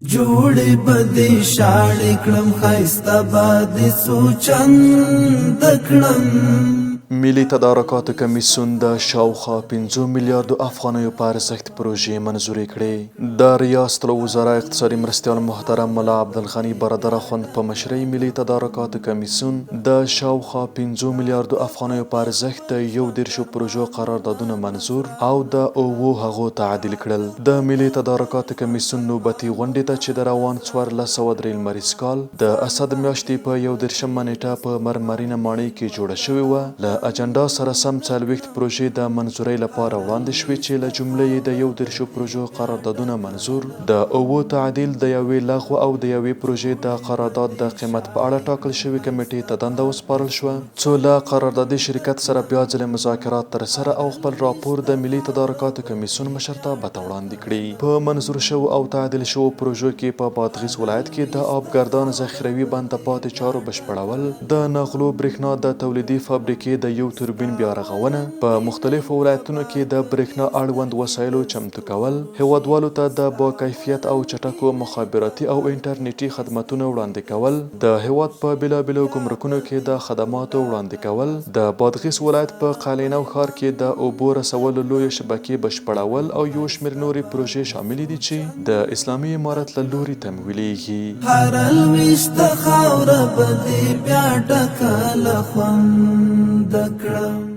جوړې بدې شاړې کړم ښایسته بادې سوچند کړم. ملي تدارکاتو کمیسیون د شاوخوا 5 میلیارډو افغانیو په ارزښت پروژې منظورې کړې. د ریاست الوزرا اقتصادي مرستیال محترم ملا عبدالغني برادر اخوند په مشرۍ ملي تدارکاتو کمیسیون د شاوخوا 5 میلیارډو افغانیو په ارزښت د 11 پروژو قراردادونه منظور او د 9 هغو تعدیل کړل. د ملي تدارکاتو کمیسیون نوبتي غونډې ته چې د روان 1403 لمریز کال د اسد میاشتې په 11 نیټه په مرمرینه ماڼۍ کې جوړه شوې وه، له اجنډا سره سم 40 پروژې د منظورۍ لپاره وړاندې شوې چې له جملې د 11 پروژو قراردادونه منظور، د 9 تعدیل، د 1 لغوه او د 1 پروژې د قرارداد د قیمت په اړه ټاکل شوې کمیټې ته دنده وسپارل شوه، څو له قراردادي شرکت سره بیا ځلې مذاکرات ترسره او خپل راپور د ملي تدارکاتو کمیسیون مشرتابه ته وړاندې کړي. په منظور شوو او تعدیل شوو پروژو کې په بادغیس ولایت کې د آبګردان ذخیروي بند د پاتې چارو بشپړول، د نغلو برېښنا د تولیدي فابریکې د یو توربین بیا رغونه، په مختلفو ولایتونو کې د برېښنا اړوند وسایلو چمتو کول، هیوادوالو ته د با کیفیت او چټکو مخابراتي او انټرنیټي خدمتونو وړاندې کول، د هیواد په بیلابیلو ګمرکونو کې د خدماتو وړاندې کول، د بادغیس ولایت په قالینو ښار کې د اوبو رسولو لویې شبکې بشپړول او یو شمېر نورې پروژې شاملې دي چې د اسلامي امارت له لوري تمویلیږي. هر الویشته خاوره به دې بیا ډکه له خوند کړم.